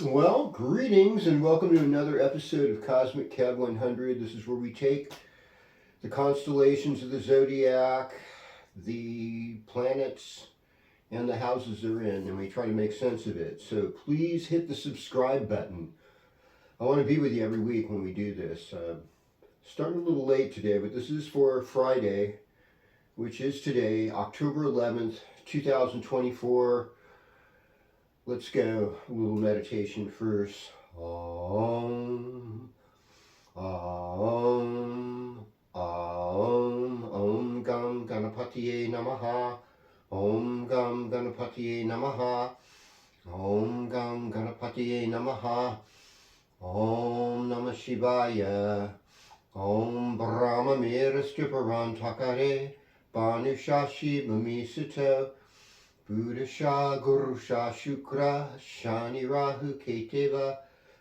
Well, greetings and welcome to another episode of Cosmic Kev 100. This is where we take the constellations of the zodiac, the planets, and the houses they're in, and we try to make sense of it. So please hit the subscribe button. I want to be with you every week when we do this. Starting a little late today, but this is for Friday, which is today, October 11th, 2024. Let's go. A little meditation first. Om, Om, Om, Om Gam Ganapatiye Namaha, Om Gam Ganapatiye Namaha, Om Gam Ganapatiye Namaha, Om Namah Shivaya, Om Brahma Mirastuparan Takare, Banushashi Bhumi Buddha Sha Guru Sha Shukra Shani Rahu Keteva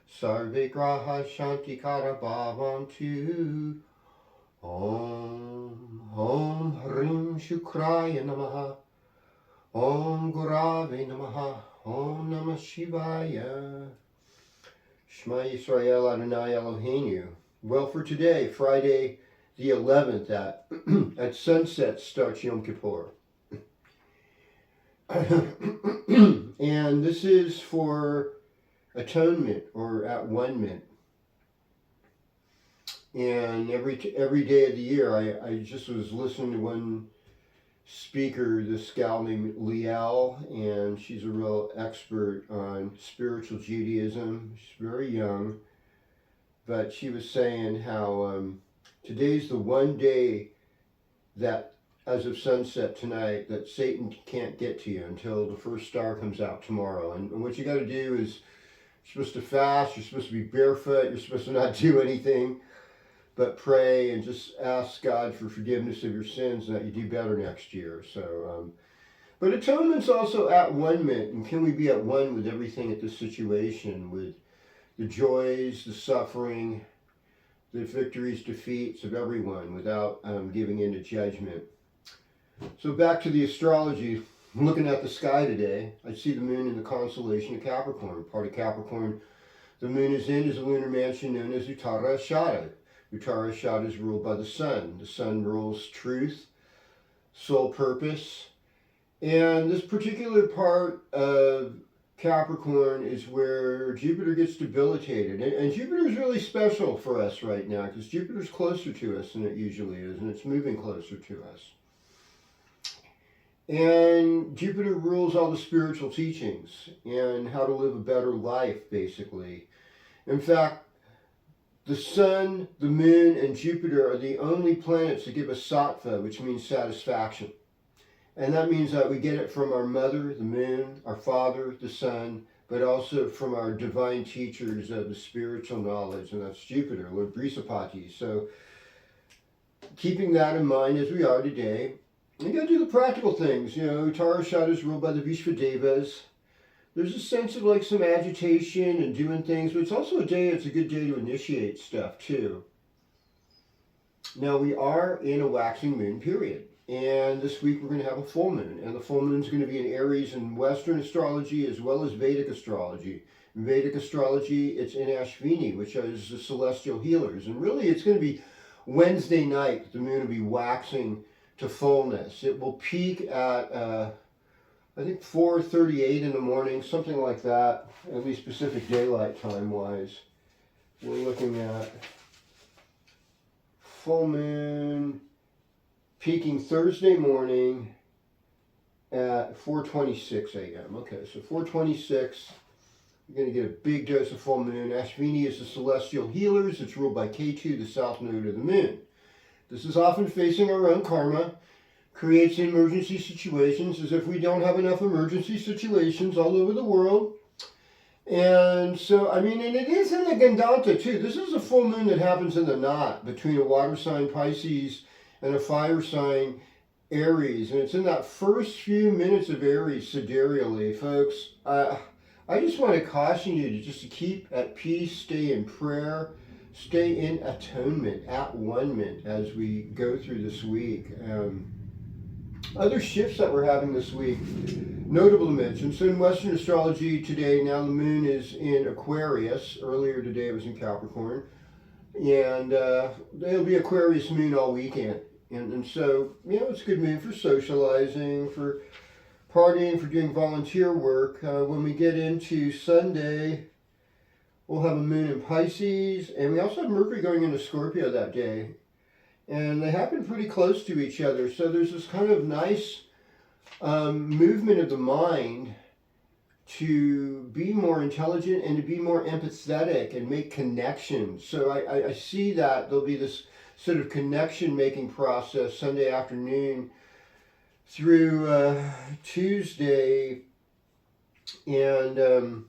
Sarve Graha Shantikara Bhavantu Om Hrim Shukraya Namaha Om Gurave Namaha Om Namah Shivaya Shema Yisrael Adonai Eloheinu. Well, for today, Friday the 11th at sunset starts Yom Kippur. And this is for atonement or at one-ment. And every day of the year, I just was listening to one speaker, this gal named Liel, and she's a real expert on spiritual Judaism. She's very young, but she was saying how today's the one day that as of sunset tonight that Satan can't get to you until the first star comes out tomorrow. And what you got to do is you're supposed to fast, you're supposed to be barefoot, you're supposed to not do anything but pray and just ask God for forgiveness of your sins and that you do better next year. So, but atonement's also at one-ment, and can we be at one with everything at this situation, with the joys, the suffering, the victories, defeats of everyone without giving in to judgment. So back to the astrology. I'm looking at the sky today. I see the moon in the constellation of Capricorn. Part of Capricorn the moon is in is a lunar mansion known as Uttara Ashada. Uttara Ashada is ruled by the sun. The sun rules truth, soul purpose. And this particular part of Capricorn is where Jupiter gets debilitated. And Jupiter is really special for us right now because Jupiter's closer to us than it usually is, and it's moving closer to us. And Jupiter rules all the spiritual teachings and how to live a better life, basically. In fact, the sun, the moon, and Jupiter are the only planets that give us sattva, which means satisfaction. And that means that we get it from our mother, the moon, our father, the sun, but also from our divine teachers of the spiritual knowledge, and that's Jupiter, Lord Brisapati. So keeping that in mind as we are today, you got to do the practical things. You know, Uttara Ashada is ruled by the Vishvadevas. There's a sense of like some agitation and doing things, but it's also it's a good day to initiate stuff too. Now we are in a waxing moon period, and this week we're going to have a full moon, and the full moon is going to be in Aries in Western astrology as well as Vedic astrology. In Vedic astrology, it's in Ashvini, which is the celestial healers, and really it's going to be Wednesday night that the moon will be waxing to fullness. It will peak at I think 4:38 in the morning, something like that, at least Pacific Daylight Time wise. We're looking at full moon peaking Thursday morning at 4:26 a.m. Okay, so 4:26, you're going to get a big dose of full moon. Ashvini is the celestial healers. It's ruled by Ketu, the south node of the moon. This is often facing our own karma, creates emergency situations, as if we don't have enough emergency situations all over the world. And so, I mean, and it is in the Gandanta too. This is a full moon that happens in the knot between a water sign, Pisces, and a fire sign, Aries. And it's in that first few minutes of Aries, sidereally, folks. I just want to caution you to just keep at peace, stay in prayer, stay in atonement, at one-ment as we go through this week. Other shifts that we're having this week. notable to mention. So in Western astrology today, now the moon is in Aquarius. Earlier today it was in Capricorn. And there'll be Aquarius moon all weekend. And so, you know, it's a good moon for socializing, for partying, for doing volunteer work. When we get into Sunday, we'll have a moon in Pisces, and we also have Mercury going into Scorpio that day. And they happen pretty close to each other. So there's this kind of nice movement of the mind to be more intelligent and to be more empathetic and make connections. So I see that there'll be this sort of connection making process Sunday afternoon through Tuesday, and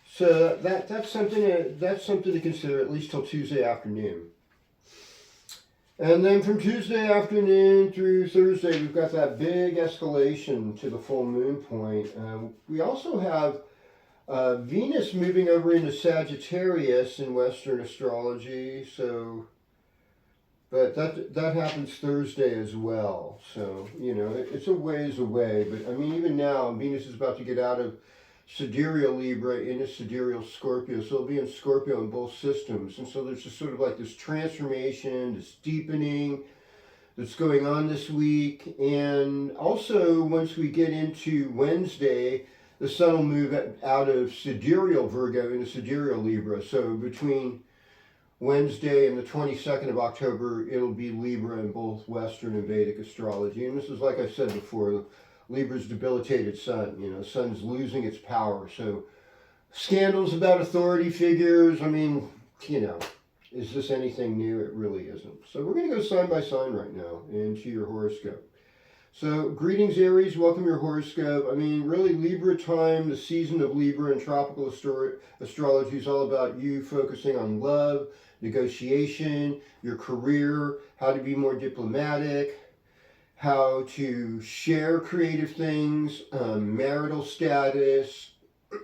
so that's something to consider, at least till Tuesday afternoon. And then from Tuesday afternoon through Thursday, we've got that big escalation to the full moon point. We also have Venus moving over into Sagittarius in Western astrology, so, but that happens Thursday as well. So, you know, it's a ways away, but I mean, even now, Venus is about to get out of sidereal Libra into sidereal Scorpio, so it'll be in Scorpio in both systems. And so there's just sort of like this transformation, this deepening that's going on this week. And also, once we get into Wednesday, the sun will move out of sidereal Virgo into sidereal Libra. So between Wednesday and the 22nd of October, it'll be Libra in both Western and Vedic astrology. And this is, like I said before, Libra's debilitated sun. You know, sun's losing its power. So scandals about authority figures, I mean, you know, is this anything new? It really isn't. So we're going to go sign by sign right now into your horoscope. So greetings, Aries. Welcome your horoscope. I mean, really, Libra time, the season of Libra and tropical astrology is all about you focusing on love, negotiation, your career, how to be more diplomatic, how to share creative things, marital status,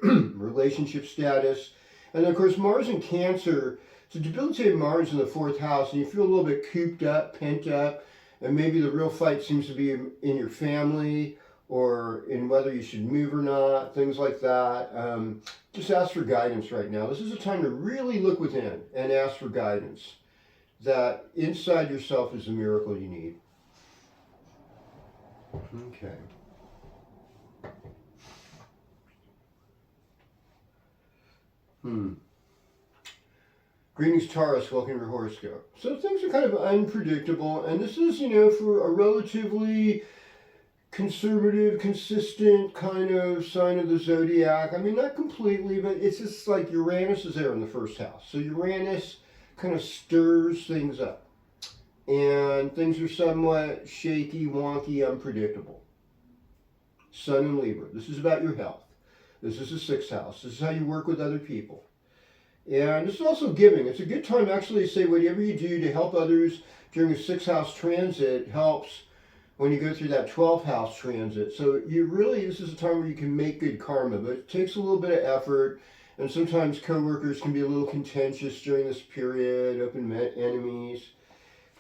relationship status. And of course, Mars in Cancer, it's a debilitated Mars in the 4th house, and you feel a little bit cooped up, pent up, and maybe the real fight seems to be in your family or in whether you should move or not, things like that. Just ask for guidance right now. This is a time to really look within and ask for guidance. That inside yourself is the miracle you need. Okay. Greetings, Taurus. Welcome to your horoscope. So things are kind of unpredictable, and this is, you know, for a relatively conservative, consistent kind of sign of the zodiac. I mean, not completely, but it's just like Uranus is there in the 1st house. So Uranus kind of stirs things up. And things are somewhat shaky, wonky, unpredictable. Sun in Libra. This is about your health. This is the 6th house. This is how you work with other people. And this is also giving. It's a good time actually to say whatever you do to help others during a 6th house transit helps when you go through that 12th house transit. So you really, this is a time where you can make good karma, but it takes a little bit of effort. And sometimes coworkers can be a little contentious during this period, open enemies.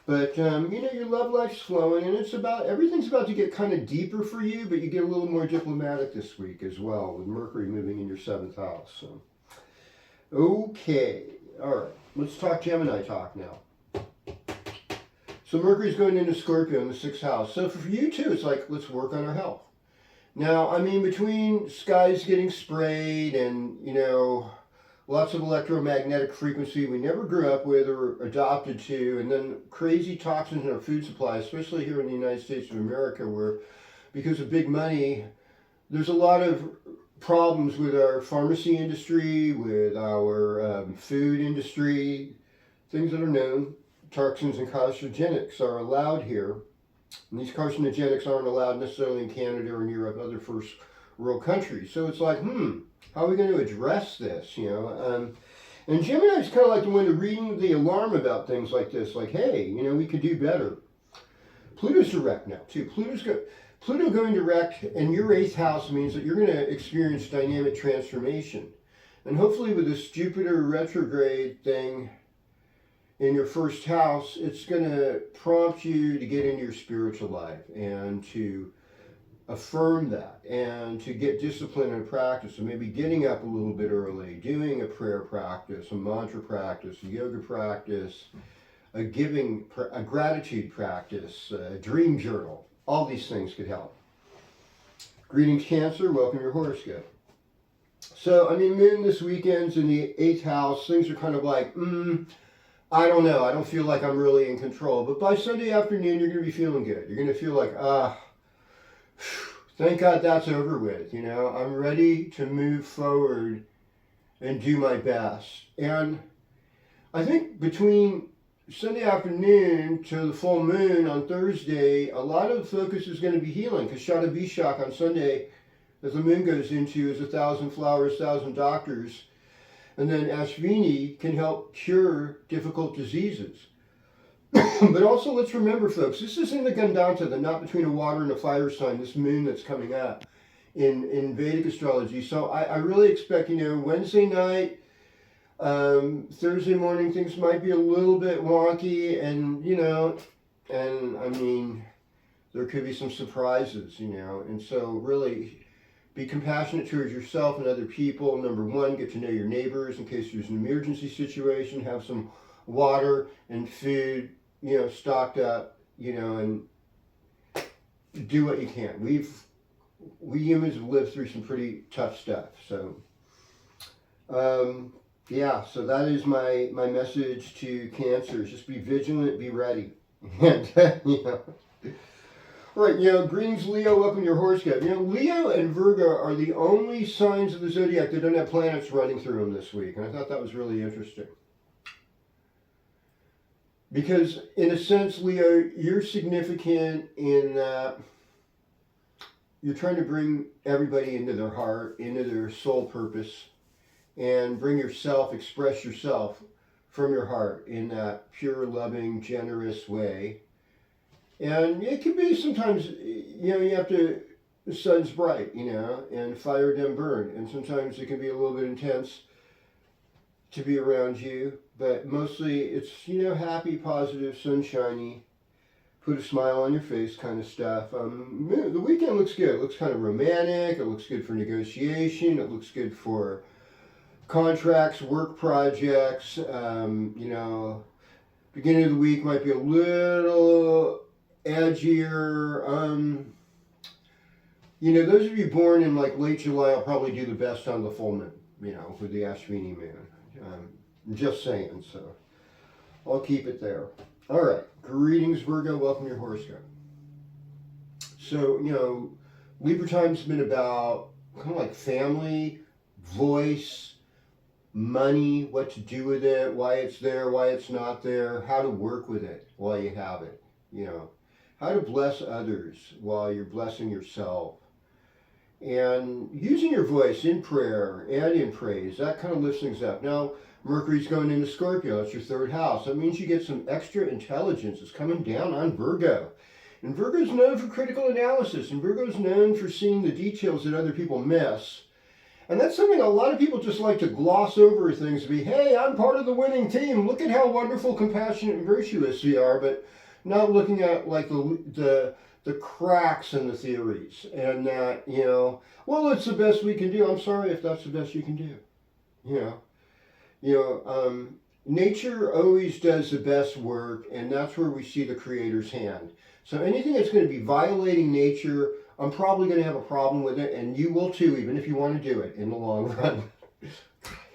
But, you know, your love life's flowing, and it's about, everything's about to get kind of deeper for you, but you get a little more diplomatic this week as well, with Mercury moving in your 7th house. So, okay, all right, let's talk Gemini talk now. So Mercury's going into Scorpio in the 6th house. So for you too, it's like, let's work on our health. Now, I mean, between skies getting sprayed and, you know, lots of electromagnetic frequency we never grew up with or adopted to, and then crazy toxins in our food supply, especially here in the United States of America, where because of big money, there's a lot of problems with our pharmacy industry, with our food industry, things that are known. Toxins and carcinogenics are allowed here. And these carcinogenics aren't allowed necessarily in Canada or in Europe, other first world countries. So it's like, how are we going to address this, you know? And Gemini is kind of like the one to ring the alarm about things like this, like, hey, you know, we could do better. Pluto's direct now, too. Pluto going direct, and your 8th house means that you're going to experience dynamic transformation. And hopefully with this Jupiter retrograde thing in your 1st house, it's going to prompt you to get into your spiritual life and to affirm that and to get discipline and practice. So maybe getting up a little bit early, doing a prayer practice, a mantra practice, a yoga practice, a gratitude practice, a dream journal. All these things could help. Greetings, Cancer. Welcome to your horoscope. So, I mean, Moon this weekend's in the 8th house. Things are kind of like, I don't know. I don't feel like I'm really in control. But by Sunday afternoon, you're going to be feeling good. You're going to feel like, thank God that's over with. You know, I'm ready to move forward and do my best. And I think between Sunday afternoon to the full moon on Thursday, a lot of the focus is going to be healing, because Shada Bishak on Sunday, as the moon goes into, is 1,000 flowers, 1,000 doctors. And then Ashvini can help cure difficult diseases. But also, let's remember, folks, this is in the Gandanta, the knot between a water and a fire sign, this moon that's coming up in Vedic astrology. So I really expect, you know, Wednesday night, Thursday morning, things might be a little bit wonky, and, you know, and I mean, there could be some surprises, you know, and so really be compassionate towards yourself and other people. Number one, get to know your neighbors in case there's an emergency situation, have some water and food, you know, stocked up, you know, and do what you can. We humans have lived through some pretty tough stuff. So, yeah, so that is my message to Cancer. Just be vigilant, be ready. And, you know. All right, you know, greetings, Leo, welcome to your horoscope. You know, Leo and Virgo are the only signs of the zodiac that don't have planets running through them this week. And I thought that was really interesting. Because, in a sense, Leo, you're significant in that you're trying to bring everybody into their heart, into their soul purpose, and bring yourself, express yourself from your heart in that pure, loving, generous way. And it can be sometimes, you know, you have to, the sun's bright, you know, and fire them burn. And sometimes it can be a little bit intense to be around you. But mostly it's, you know, happy, positive, sunshiny, put a smile on your face kind of stuff. The weekend looks good. It looks kind of romantic. It looks good for negotiation. It looks good for contracts, work projects. You know, beginning of the week might be a little edgier. You know, those of you born in like late July will probably do the best on the full moon, you know, with the Ashvini moon. I'm just saying, so I'll keep it there. All right, greetings, Virgo, welcome to your horoscope. So, you know, Libra time's been about kind of like family, voice, money, what to do with it, why it's there, why it's not there, how to work with it while you have it, you know, how to bless others while you're blessing yourself. And using your voice in prayer and in praise, that kind of lifts things up. Now, Mercury's going into Scorpio, it's your 3rd house. That means you get some extra intelligence. It's coming down on Virgo. And Virgo's known for critical analysis, and Virgo's known for seeing the details that other people miss. And that's something a lot of people just like to gloss over things, to be, hey, I'm part of the winning team. Look at how wonderful, compassionate, and virtuous we are, but not looking at like the cracks in the theories. And that, you know, well, it's the best we can do. I'm sorry if that's the best you can do. You know, nature always does the best work, and that's where we see the Creator's hand. So anything that's going to be violating nature, I'm probably going to have a problem with it, and you will too, even if you want to do it in the long run. I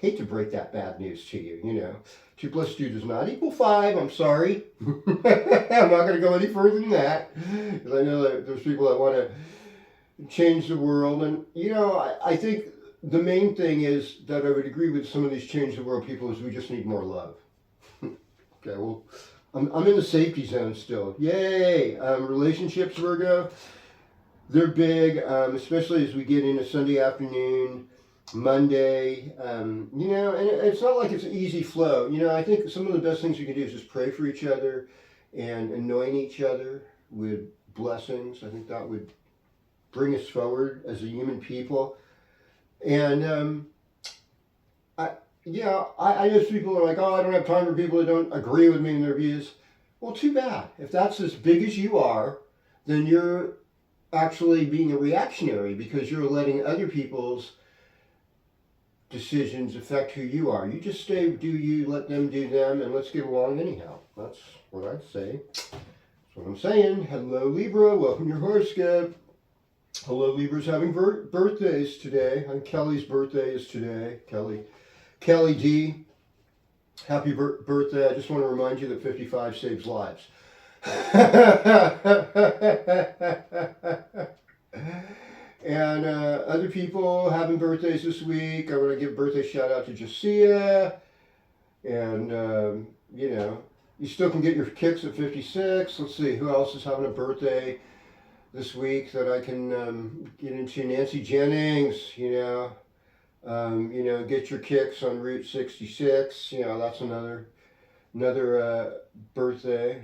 hate to break that bad news to you, you know. 2 + 2 does not equal 5, I'm sorry. I'm not going to go any further than that, because I know that there's people that want to change the world. And, you know, I think the main thing is that I would agree with some of these change the world people is we just need more love. Okay, well, I'm in the safety zone still. Yay! Relationships, Virgo, they're big, especially as we get into Sunday afternoon, Monday. You know, and it's not like it's an easy flow. You know, I think some of the best things you can do is just pray for each other and anoint each other with blessings. I think that would bring us forward as a human people. And I know people are like, oh, I don't have time for people that don't agree with me in their views. Well, too bad. If that's as big as you are, then you're actually being a reactionary because you're letting other people's decisions affect who you are. You just stay, do you, let them do them, and let's get along anyhow. That's what I'd say. That's what I'm saying. Hello, Libra. Welcome to your horoscope. Hello, Libra's having birthdays today. And Kelly's birthday is today. Kelly D. Happy birthday. I just want to remind you that 55 saves lives. And other people having birthdays this week. I want to give a birthday shout out to Josiah. And, you know, you still can get your kicks at 56. Let's see, who else is having a birthday this week that I can get into? Nancy Jennings, you know, get your kicks on Route 66. You know, that's another birthday.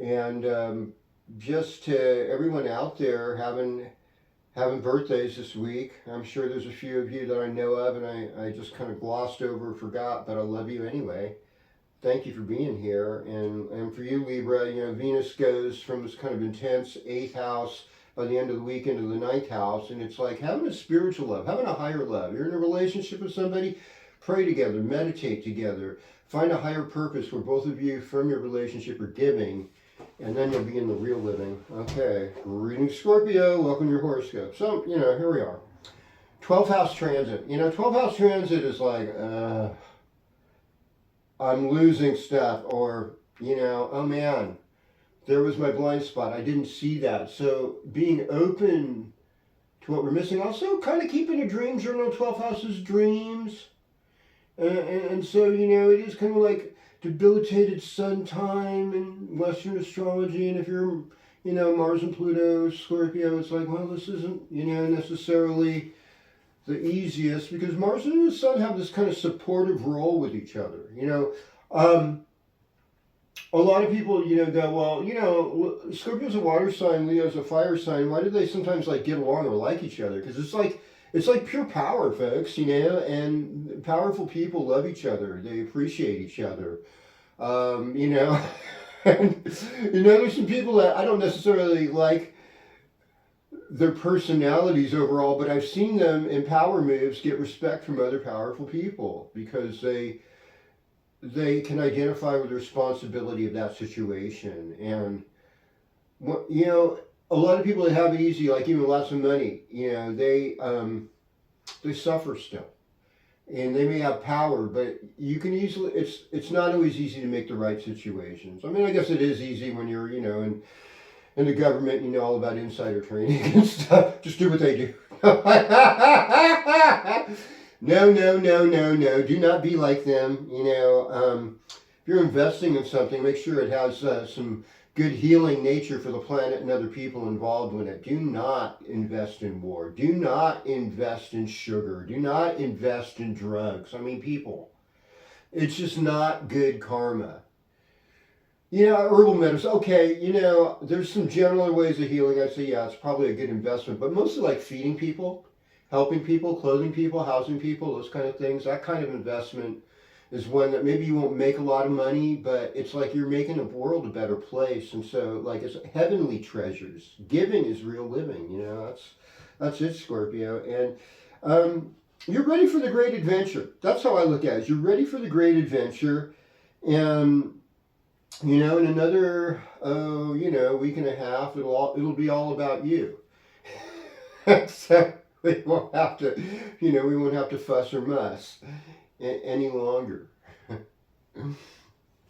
And just to everyone out there having birthdays this week. I'm sure there's a few of you that I know of and I just kind of glossed over, forgot, but I love you anyway. Thank you for being here. And for you, Libra, you know, Venus goes from this kind of intense 8th house by the end of the week into the 9th house, and it's like having a spiritual love, having a higher love. You're in a relationship with somebody, pray together, meditate together, find a higher purpose where both of you from your relationship are giving, and then you'll be in the real living. Okay, reading Scorpio, welcome to your horoscope. So, you know, here we are. 12th house transit. You know, 12th house transit is like, I'm losing stuff, or, you know, oh man, there was my blind spot. I didn't see that. So being open to what we're missing. Also kind of keeping a dream journal. 12th house is dreams. And so, you know, it is kind of like debilitated sun time in Western astrology. And if you're, you know, Mars and Pluto, Scorpio, it's like, well, this isn't, you know, necessarily the easiest, because Mars and the Sun have this kind of supportive role with each other. You know, a lot of people, you know, go, well, you know, Scorpio's a water sign, Leo's a fire sign. Why do they sometimes like get along or like each other? Because it's like pure power, folks, you know, and powerful people love each other. They appreciate each other. You know, and, you know, there's some people that I don't necessarily like their personalities overall, but I've seen them in power moves get respect from other powerful people because they can identify with the responsibility of that situation. And, you know, a lot of people that have it easy, like even lots of money, you know, they suffer still. And they may have power, but you can easily, it's not always easy to make the right situations. I mean, I guess it is easy when you're, you know, in the government, you know all about insider training and stuff. Just do what they do. No. Do not be like them. You know, if you're investing in something, make sure it has some good healing nature for the planet and other people involved in it. Do not invest in war. Do not invest in sugar. Do not invest in drugs. I mean, people. It's just not good karma. You know, herbal medicine, okay, you know, there's some gentler ways of healing. I'd say, yeah, it's probably a good investment, but mostly like feeding people, helping people, clothing people, housing people, those kind of things. That kind of investment is one that maybe you won't make a lot of money, but it's like you're making the world a better place. And so, like, it's heavenly treasures. Giving is real living, you know, that's it, Scorpio. And you're ready for the great adventure. That's how I look at it. You're ready for the great adventure. And you know, in another, you know, week and a half, it'll be all about you. So we won't have to, you know, we won't have to fuss or muss any longer.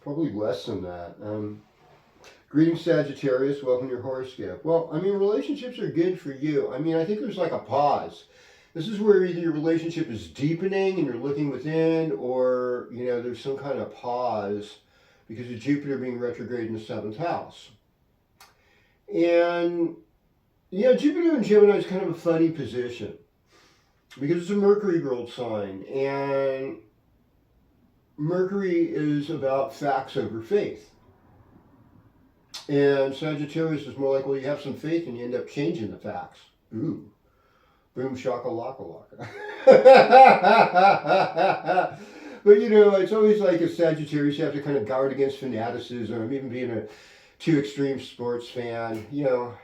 Probably less than that. Greetings, Sagittarius. Welcome to your horoscope. Well, I mean, relationships are good for you. I mean, I think there's like a pause. This is where either your relationship is deepening and you're looking within, or, you know, there's some kind of pause because of Jupiter being retrograde in the 7th house. And, you know, Jupiter in Gemini is kind of a funny position because it's a Mercury ruled sign, and Mercury is about facts over faith. And Sagittarius is more like, well, you have some faith and you end up changing the facts. Ooh. Boom, shaka, laka, laka. But, you know, it's always like a Sagittarius, you have to kind of guard against fanaticism, even being a too extreme sports fan. You know,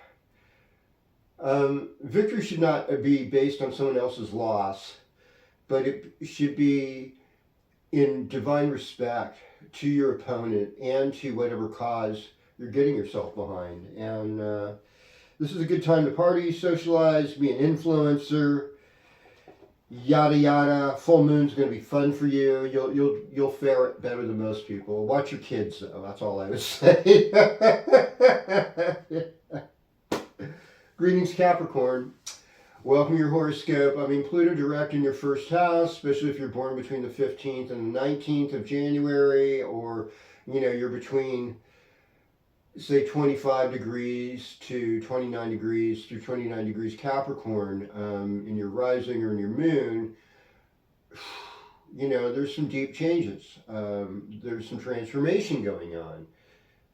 Victory should not be based on someone else's loss, but it should be in divine respect to your opponent and to whatever cause you're getting yourself behind. And this is a good time to party, socialize, be an influencer, yada yada. Full moon's going to be fun for you. You'll fare it better than most people. Watch your kids though. That's all I would say. Greetings, Capricorn. Welcome to your horoscope. I mean, Pluto direct in your first house, especially if you're born between the 15th and the 19th of January, or, you know, you're between, say, 25 degrees to 29 degrees through 29 degrees Capricorn in your rising or in your moon. You know, there's some deep changes. There's some transformation going on.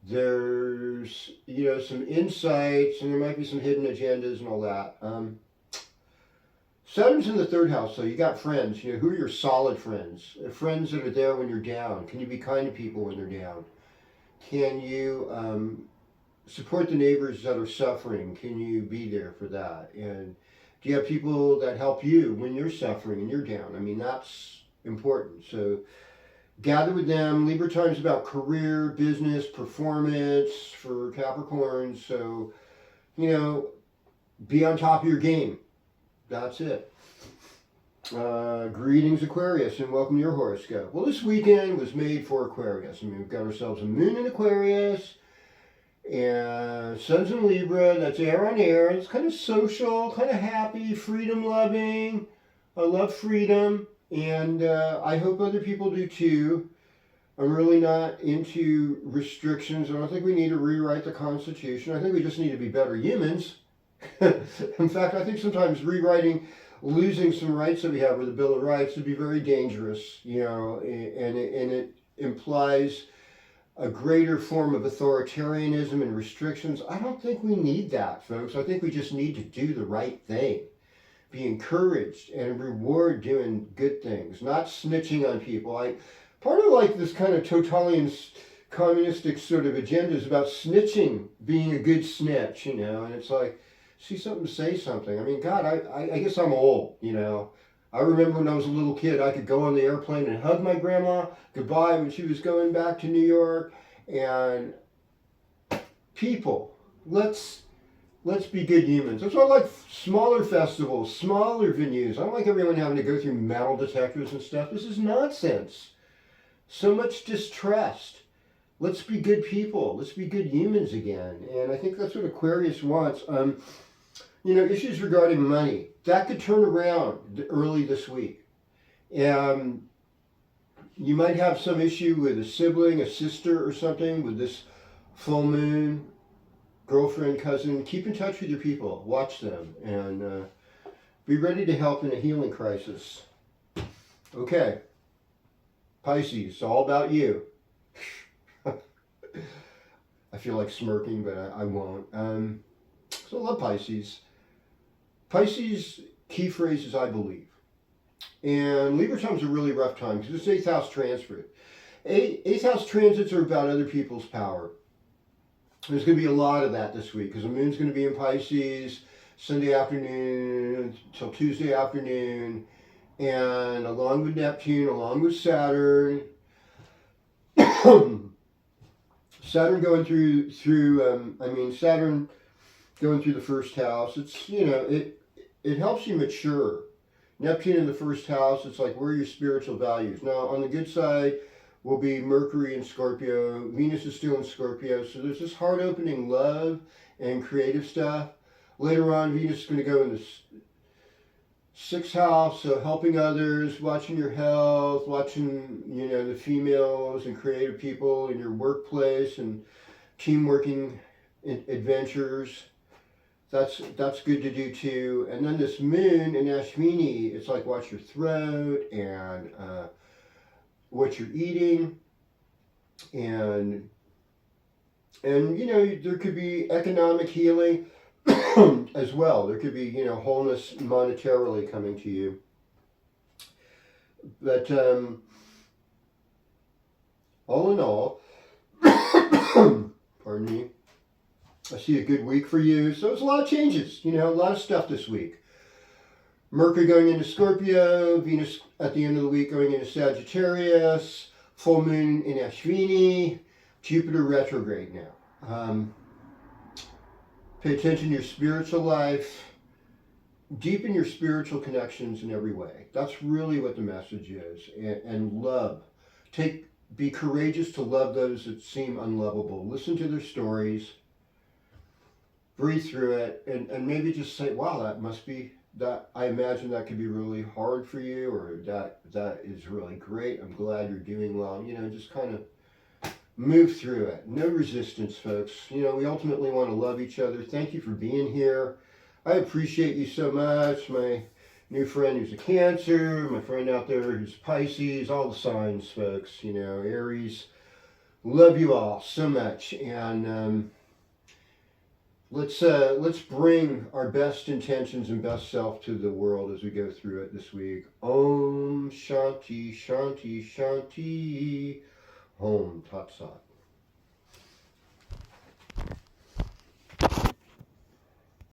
There's, you know, some insights, and there might be some hidden agendas and all that. Saturn's in the third house, so you got friends. You know, who are your solid friends? Friends that are there when you're down. Can you be kind to people when they're down? Can you support the neighbors that are suffering? Can you be there for that? And do you have people that help you when you're suffering and you're down? I mean, that's important. So gather with them. Libra time is about career, business, performance for Capricorn. So, you know, be on top of your game. That's it. Greetings, Aquarius, and welcome to your horoscope. Well, this weekend was made for Aquarius. I mean, we've got ourselves a moon in Aquarius, and sun's in Libra. That's air on air. It's kind of social, kind of happy, freedom-loving. I love freedom, and I hope other people do too. I'm really not into restrictions. I don't think we need to rewrite the Constitution. I think we just need to be better humans. In fact, I think sometimes losing some rights that we have with the Bill of Rights would be very dangerous, you know, and it implies a greater form of authoritarianism and restrictions. I don't think we need that, folks. I think we just need to do the right thing, be encouraged and reward doing good things, not snitching on people. Part of like this kind of totalitarian communistic sort of agenda is about snitching, being a good snitch, you know, and it's like, see something, say something. I mean, God, I guess I'm old, you know. I remember when I was a little kid, I could go on the airplane and hug my grandma goodbye when she was going back to New York. And people, let's be good humans. That's why I like smaller festivals, smaller venues. I don't like everyone having to go through metal detectors and stuff. This is nonsense. So much distrust. Let's be good people. Let's be good humans again. And I think that's what Aquarius wants. You know, issues regarding money, that could turn around early this week. You might have some issue with a sibling, a sister or something with this full moon, girlfriend, cousin. Keep in touch with your people. Watch them. And be ready to help in a healing crisis. Okay. Pisces, it's all about you. I feel like smirking, but I won't. So I love Pisces. Pisces, key phrase is I believe. And Libra time's a really rough time because it's 8th house transfer. 8th house transits are about other people's power. There's going to be a lot of that this week because the moon's going to be in Pisces Sunday afternoon till Tuesday afternoon. And along with Neptune, along with Saturn, Saturn going through Saturn going through the first house. It's, you know, it helps you mature. Neptune in the first house, it's like, where are your spiritual values? Now, on the good side will be Mercury in Scorpio. Venus is still in Scorpio. So there's this heart-opening love and creative stuff. Later on, Venus is going to go in the 6th house, so helping others, watching your health, watching, you know, the females and creative people in your workplace and team working adventures. That's good to do too. And then this moon in Ashwini, it's like watch your throat and what you're eating, and you know, there could be economic healing as well. There could be, you know, wholeness monetarily coming to you. But all in all, pardon me, I see a good week for you. So it's a lot of changes, you know, a lot of stuff this week. Mercury going into Scorpio, Venus at the end of the week going into Sagittarius, full moon in Ashvini, Jupiter retrograde now. Pay attention to your spiritual life. Deepen your spiritual connections in every way. That's really what the message is. And love. Be courageous to love those that seem unlovable. Listen to their stories. Breathe through it. And maybe just say, wow, that must be, that I imagine that could be really hard for you, or that is really great. I'm glad you're doing well. You know, just kind of move through it. No resistance, folks. You know, we ultimately want to love each other. Thank you for being here. I appreciate you so much. My new friend who's a Cancer, my friend out there who's Pisces, all the signs, folks, you know, Aries. Love you all so much. And let's bring our best intentions and best self to the world as we go through it this week. Om Shanti Shanti Shanti. Om Tat Sat.